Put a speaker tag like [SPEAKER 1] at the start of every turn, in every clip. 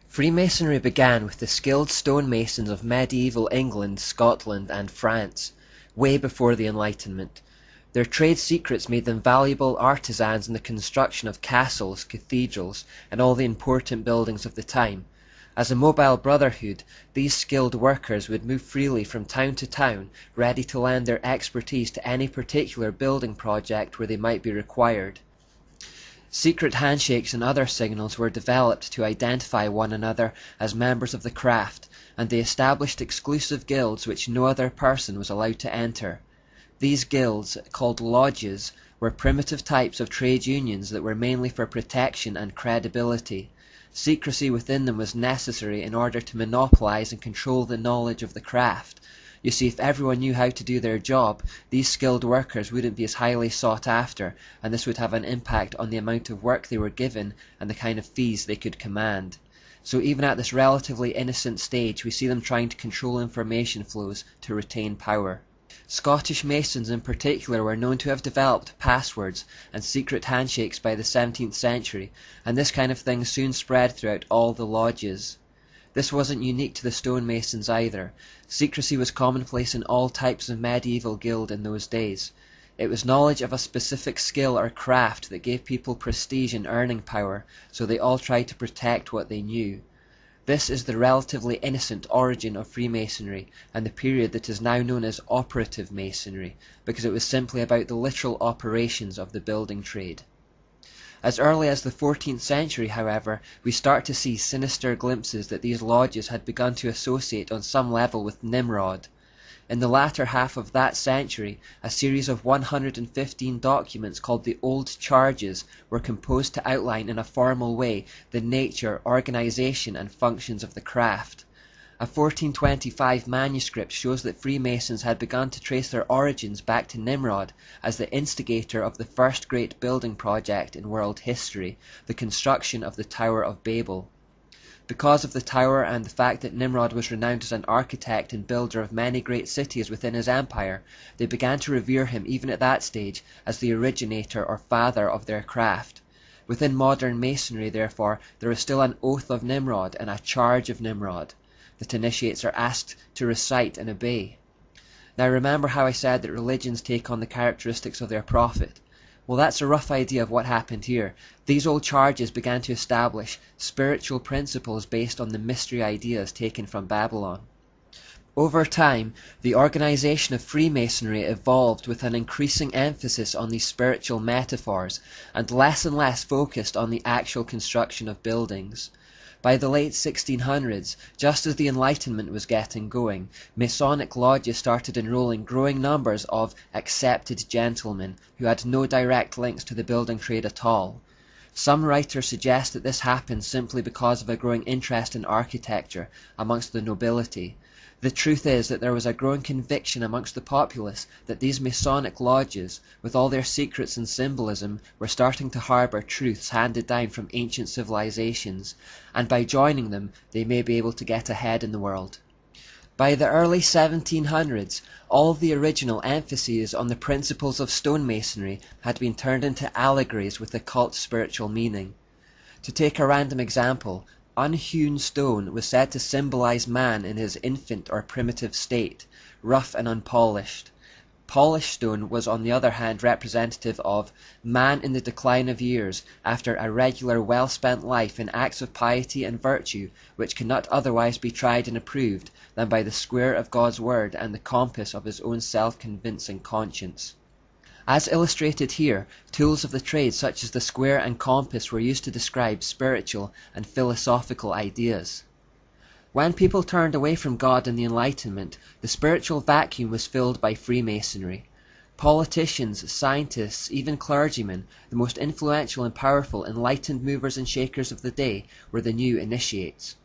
[SPEAKER 1] Freemasonry began with the skilled stonemasons of medieval England, Scotland, and France, way before the Enlightenment. Their trade secrets made them valuable artisans in the construction of castles, cathedrals, and all the important buildings of the time. As a mobile brotherhood, these skilled workers would move freely from town to town, ready to lend their expertise to any particular building project where they might be required. Secret handshakes and other signals were developed to identify one another as members of the craft, and they established exclusive guilds which no other person was allowed to enter. These guilds, called lodges, were primitive types of trade unions that were mainly for protection and credibility. Secrecy within them was necessary in order to monopolize and control the knowledge of the craft. You see, if everyone knew how to do their job, these skilled workers wouldn't be as highly sought after, and this would have an impact on the amount of work they were given and the kind of fees they could command. So even at this relatively innocent stage, we see them trying to control information flows to retain power. Scottish Masons in particular were known to have developed passwords and secret handshakes by the 17th century, and this kind of thing soon spread throughout all the lodges. This wasn't unique to the stonemasons either. Secrecy was commonplace in all types of medieval guild in those days. It was knowledge of a specific skill or craft that gave people prestige and earning power, so they all tried to protect what they knew. This is the relatively innocent origin of Freemasonry, and the period that is now known as operative Masonry, because it was simply about the literal operations of the building trade. As early as the 14th century, however, we start to see sinister glimpses that these lodges had begun to associate on some level with Nimrod. In the latter half of that century, a series of 115 documents called the Old Charges were composed to outline in a formal way the nature, organization, and functions of the craft. A 1425 manuscript shows that Freemasons had begun to trace their origins back to Nimrod as the instigator of the first great building project in world history, the construction of the Tower of Babel. Because of the tower and the fact that Nimrod was renowned as an architect and builder of many great cities within his empire, they began to revere him even at that stage as the originator or father of their craft. Within modern Masonry, therefore, there is still an oath of Nimrod and a charge of Nimrod that initiates are asked to recite and obey. Now remember how I said that religions take on the characteristics of their prophet? Well, that's a rough idea of what happened here. These old charges began to establish spiritual principles based on the mystery ideas taken from Babylon. Over time, the organization of Freemasonry evolved with an increasing emphasis on these spiritual metaphors, and less focused on the actual construction of buildings. By the late 1600s, just as the Enlightenment was getting going, Masonic lodges started enrolling growing numbers of accepted gentlemen who had no direct links to the building trade at all. Some writers suggest that this happened simply because of a growing interest in architecture amongst the nobility. The truth is that there was a growing conviction amongst the populace that these Masonic lodges, with all their secrets and symbolism, were starting to harbour truths handed down from ancient civilizations, and by joining them they may be able to get ahead in the world. By the early 1700s, all of the original emphases on the principles of stonemasonry had been turned into allegories with occult spiritual meaning. To take a random example, unhewn stone was said to symbolize man in his infant or primitive state, rough and unpolished. Polished stone was on the other hand representative of man in the decline of years after a regular well-spent life in acts of piety and virtue which cannot otherwise be tried and approved than by the square of God's word and the compass of his own self-convincing conscience. As illustrated here, tools of the trade such as the square and compass were used to describe spiritual and philosophical ideas. When people turned away from God and the Enlightenment, the spiritual vacuum was filled by Freemasonry. Politicians, scientists, even clergymen, the most influential and powerful enlightened movers and shakers of the day, were the new initiates.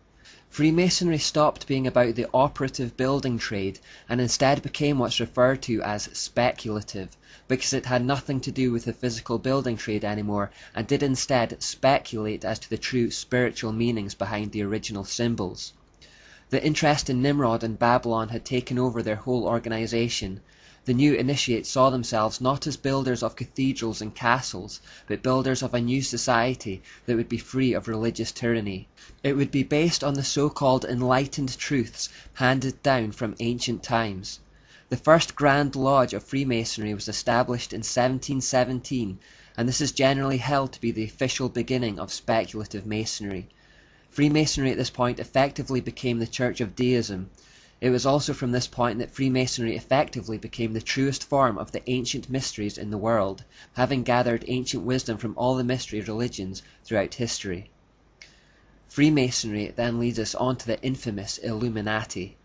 [SPEAKER 1] Freemasonry stopped being about the operative building trade and instead became what's referred to as speculative, because it had nothing to do with the physical building trade anymore and did instead speculate as to the true spiritual meanings behind the original symbols. The interest in Nimrod and Babylon had taken over their whole organization. The new initiates saw themselves not as builders of cathedrals and castles, but builders of a new society that would be free of religious tyranny. It would be based on the so-called enlightened truths handed down from ancient times. The first Grand Lodge of Freemasonry was established in 1717, and this is generally held to be the official beginning of speculative Masonry. Freemasonry at this point effectively became the Church of Deism. It was also from this point that Freemasonry effectively became the truest form of the ancient mysteries in the world, having gathered ancient wisdom from all the mystery religions throughout history. Freemasonry then leads us on to the infamous Illuminati.